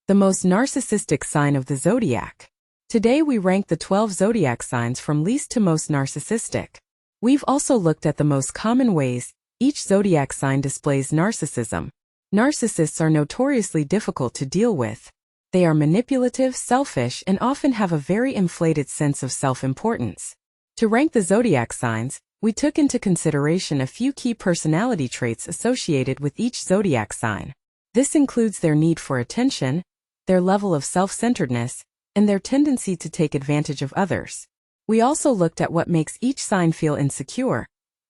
the most narcissistic sign of the zodiac. Today we rank the 12 zodiac signs from least to most narcissistic. We've also looked at the most common ways each zodiac sign displays narcissism. Narcissists are notoriously difficult to deal with. They are manipulative, selfish, and often have a very inflated sense of self-importance. To rank the zodiac signs, we took into consideration a few key personality traits associated with each zodiac sign. This includes their need for attention, their level of self-centeredness, and their tendency to take advantage of others. We also looked at what makes each sign feel insecure,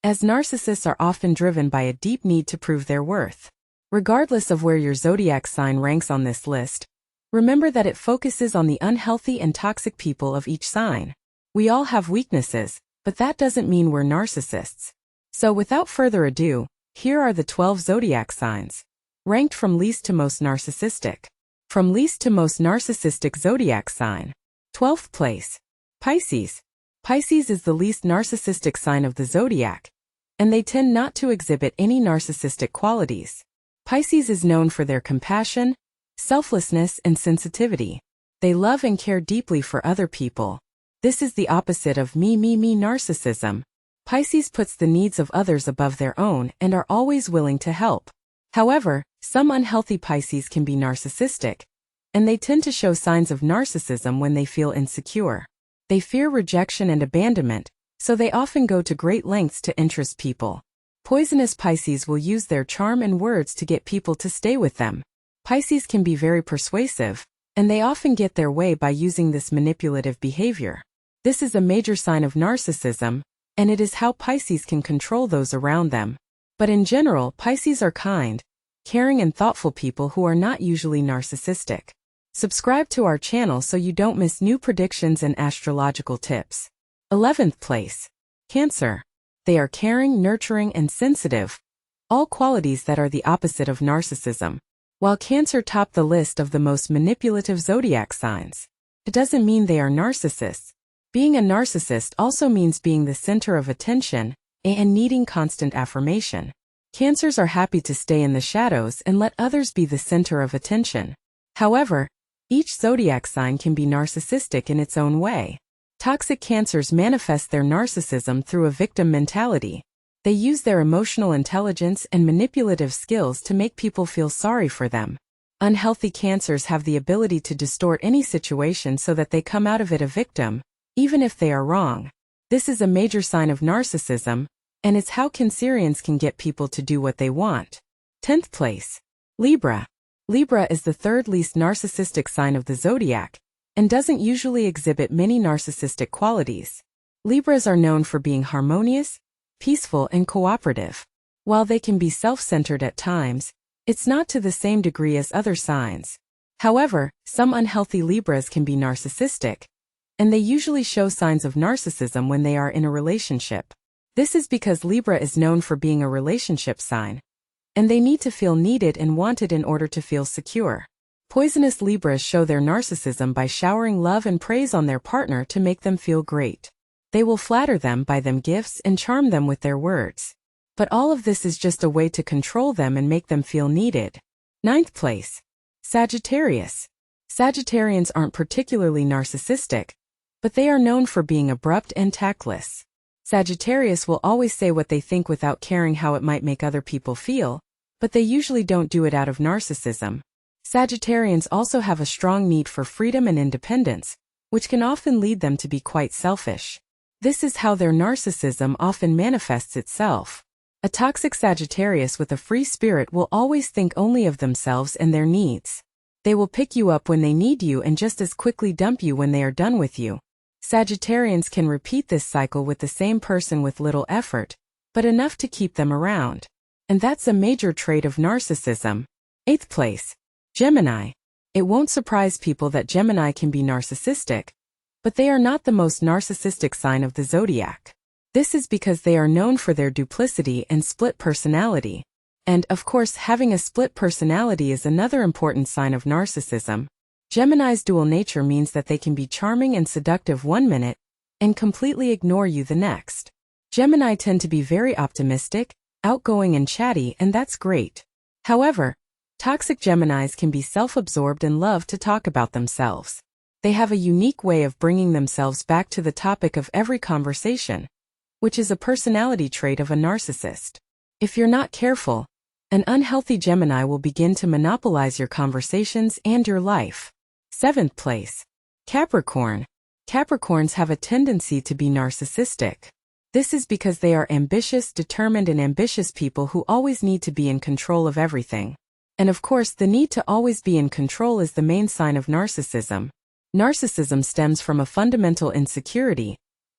as narcissists are often driven by a deep need to prove their worth. Regardless of where your zodiac sign ranks on this list, remember that it focuses on the unhealthy and toxic people of each sign. We all have weaknesses, but that doesn't mean we're narcissists. So without further ado, here are the 12 zodiac signs, ranked from least to most narcissistic. From least to most narcissistic zodiac sign. 12th place. Pisces. Pisces is the least narcissistic sign of the zodiac, and they tend not to exhibit any narcissistic qualities. Pisces is known for their compassion, selflessness, and sensitivity. They love and care deeply for other people. This is the opposite of me narcissism. Pisces puts the needs of others above their own and are always willing to help. However, some unhealthy Pisces can be narcissistic, and they tend to show signs of narcissism when they feel insecure. They fear rejection and abandonment, so they often go to great lengths to interest people. Poisonous Pisces will use their charm and words to get people to stay with them. Pisces can be very persuasive, and they often get their way by using this manipulative behavior. This is a major sign of narcissism, and it is how Pisces can control those around them. But in general, Pisces are kind, caring, and thoughtful people who are not usually narcissistic. Subscribe to our channel so you don't miss new predictions and astrological tips. 11th place. Cancer. They are caring, nurturing, and sensitive, all qualities that are the opposite of narcissism. While Cancer topped the list of the most manipulative zodiac signs, it doesn't mean they are narcissists. Being a narcissist also means being the center of attention and needing constant affirmation. Cancers are happy to stay in the shadows and let others be the center of attention. However, each zodiac sign can be narcissistic in its own way. Toxic Cancers manifest their narcissism through a victim mentality. They use their emotional intelligence and manipulative skills to make people feel sorry for them. Unhealthy Cancers have the ability to distort any situation so that they come out of it a victim, even if they are wrong. This is a major sign of narcissism, and it's how Cancerians can get people to do what they want. 10th place. Libra. Libra is the third least narcissistic sign of the zodiac, and doesn't usually exhibit many narcissistic qualities. Libras are known for being harmonious, peaceful, and cooperative. While they can be self-centered at times, it's not to the same degree as other signs. However, some unhealthy Libras can be narcissistic, and they usually show signs of narcissism when they are in a relationship. This is because Libra is known for being a relationship sign, and they need to feel needed and wanted in order to feel secure. Poisonous Libras show their narcissism by showering love and praise on their partner to make them feel great. They will flatter them, buy them gifts, and charm them with their words. But all of this is just a way to control them and make them feel needed. 9th place. Sagittarius. Sagittarians aren't particularly narcissistic, but they are known for being abrupt and tactless. Sagittarius will always say what they think without caring how it might make other people feel, but they usually don't do it out of narcissism. Sagittarians also have a strong need for freedom and independence, which can often lead them to be quite selfish. This is how their narcissism often manifests itself. A toxic Sagittarius with a free spirit will always think only of themselves and their needs. They will pick you up when they need you and just as quickly dump you when they are done with you. Sagittarians can repeat this cycle with the same person with little effort, but enough to keep them around. And that's a major trait of narcissism. 8th place. Gemini. It won't surprise people that Gemini can be narcissistic, but they are not the most narcissistic sign of the zodiac. This is because they are known for their duplicity and split personality. And, of course, having a split personality is another important sign of narcissism. Gemini's dual nature means that they can be charming and seductive one minute and completely ignore you the next. Gemini tend to be very optimistic, outgoing, and chatty, and that's great. However, Toxic Geminis can be self-absorbed and love to talk about themselves. They have a unique way of bringing themselves back to the topic of every conversation, which is a personality trait of a narcissist. If you're not careful, an unhealthy Gemini will begin to monopolize your conversations and your life. 7th place. Capricorn. Capricorns have a tendency to be narcissistic. This is because they are ambitious, determined, and ambitious people who always need to be in control of everything. And of course, the need to always be in control is the main sign of narcissism. Narcissism stems from a fundamental insecurity,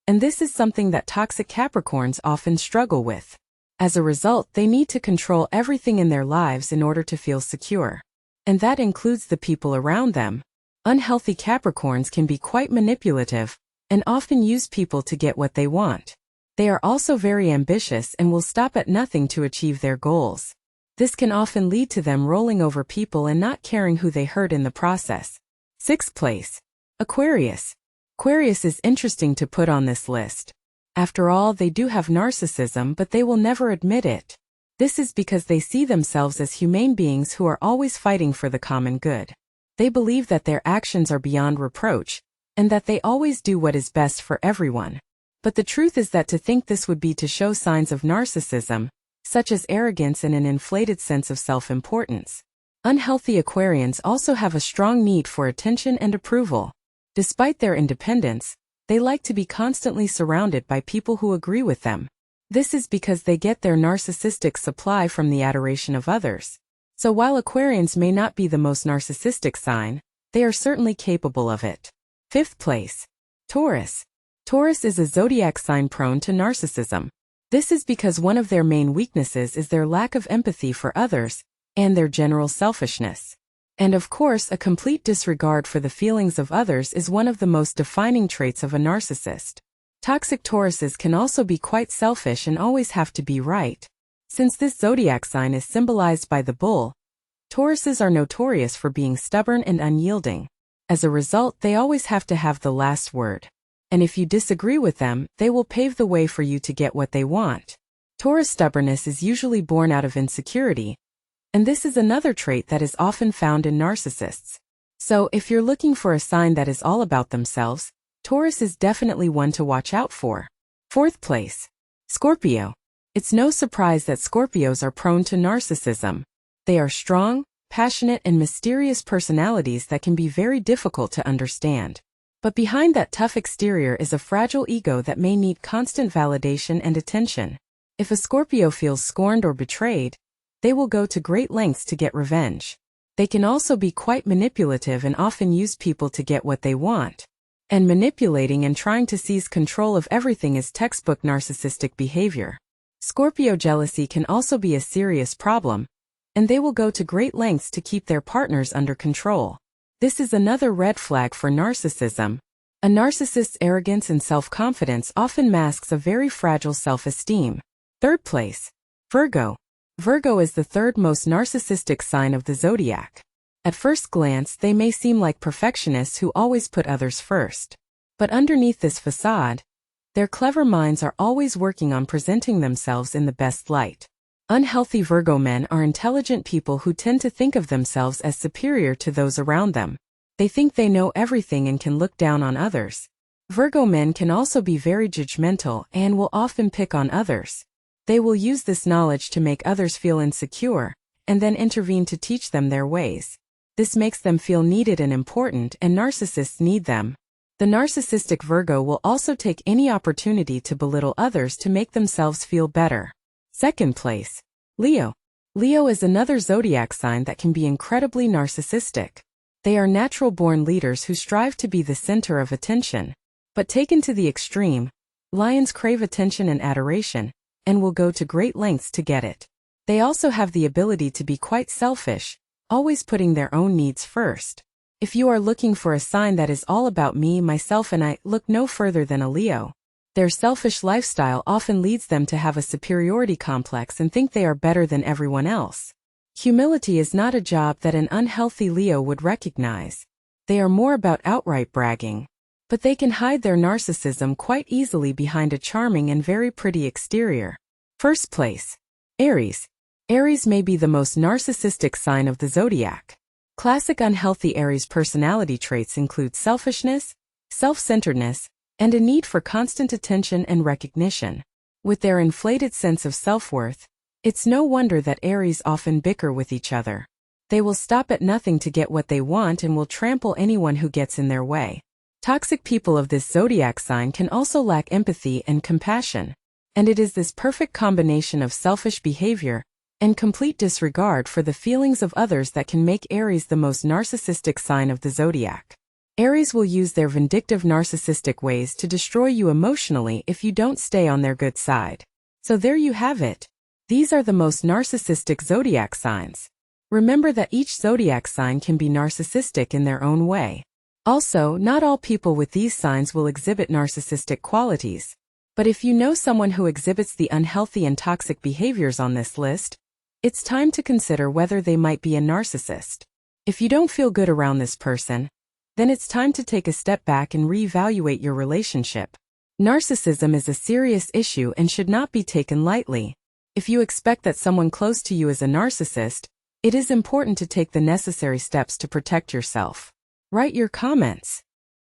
and this is something that toxic Capricorns often struggle with. As a result, they need to control everything in their lives in order to feel secure. And that includes the people around them. Unhealthy Capricorns can be quite manipulative and often use people to get what they want. They are also very ambitious and will stop at nothing to achieve their goals. This can often lead to them rolling over people and not caring who they hurt in the process. 6th place. Aquarius. Aquarius is interesting to put on this list. After all, they do have narcissism, but they will never admit it. This is because they see themselves as humane beings who are always fighting for the common good. They believe that their actions are beyond reproach, and that they always do what is best for everyone. But the truth is that to think this would be to show signs of narcissism, such as arrogance and an inflated sense of self-importance. Unhealthy Aquarians also have a strong need for attention and approval. Despite their independence, they like to be constantly surrounded by people who agree with them. This is because they get their narcissistic supply from the adoration of others. So while Aquarians may not be the most narcissistic sign, they are certainly capable of it. 5th place. Taurus. Taurus is a zodiac sign prone to narcissism. This is because one of their main weaknesses is their lack of empathy for others and their general selfishness. And of course, a complete disregard for the feelings of others is one of the most defining traits of a narcissist. Toxic Tauruses can also be quite selfish and always have to be right. Since this zodiac sign is symbolized by the bull, Tauruses are notorious for being stubborn and unyielding. As a result, they always have to have the last word. And if you disagree with them, they will pave the way for you to get what they want. Taurus stubbornness is usually born out of insecurity, and this is another trait that is often found in narcissists. So, if you're looking for a sign that is all about themselves, Taurus is definitely one to watch out for. 4th place. Scorpio. It's no surprise that Scorpios are prone to narcissism. They are strong, passionate, and mysterious personalities that can be very difficult to understand. But behind that tough exterior is a fragile ego that may need constant validation and attention. If a Scorpio feels scorned or betrayed, they will go to great lengths to get revenge. They can also be quite manipulative and often use people to get what they want. And manipulating and trying to seize control of everything is textbook narcissistic behavior. Scorpio jealousy can also be a serious problem, and they will go to great lengths to keep their partners under control. This is another red flag for narcissism. A narcissist's arrogance and self-confidence often masks a very fragile self-esteem. 3rd place. Virgo. Virgo is the 3rd most narcissistic sign of the zodiac. At first glance, they may seem like perfectionists who always put others first. But underneath this facade, their clever minds are always working on presenting themselves in the best light. Unhealthy Virgo men are intelligent people who tend to think of themselves as superior to those around them. They think they know everything and can look down on others. Virgo men can also be very judgmental and will often pick on others. They will use this knowledge to make others feel insecure, and then intervene to teach them their ways. This makes them feel needed and important, and narcissists need them. The narcissistic Virgo will also take any opportunity to belittle others to make themselves feel better. 2nd place. Leo. Leo is another zodiac sign that can be incredibly narcissistic. They are natural-born leaders who strive to be the center of attention. But taken to the extreme, lions crave attention and adoration, and will go to great lengths to get it. They also have the ability to be quite selfish, always putting their own needs first. If you are looking for a sign that is all about me, myself, and I, look no further than a Leo. Their selfish lifestyle often leads them to have a superiority complex and think they are better than everyone else. Humility is not a job that an unhealthy Leo would recognize. They are more about outright bragging. But they can hide their narcissism quite easily behind a charming and very pretty exterior. 1st place. Aries. Aries may be the most narcissistic sign of the zodiac. Classic unhealthy Aries personality traits include selfishness, self-centeredness, and a need for constant attention and recognition. With their inflated sense of self-worth, it's no wonder that Aries often bicker with each other. They will stop at nothing to get what they want and will trample anyone who gets in their way. Toxic people of this zodiac sign can also lack empathy and compassion. And it is this perfect combination of selfish behavior and complete disregard for the feelings of others that can make Aries the most narcissistic sign of the zodiac. Aries will use their vindictive narcissistic ways to destroy you emotionally if you don't stay on their good side. So there you have it. These are the most narcissistic zodiac signs. Remember that each zodiac sign can be narcissistic in their own way. Also, not all people with these signs will exhibit narcissistic qualities. But if you know someone who exhibits the unhealthy and toxic behaviors on this list, it's time to consider whether they might be a narcissist. If you don't feel good around this person, then it's time to take a step back and reevaluate your relationship. Narcissism is a serious issue and should not be taken lightly. If you expect that someone close to you is a narcissist, it is important to take the necessary steps to protect yourself. Write your comments.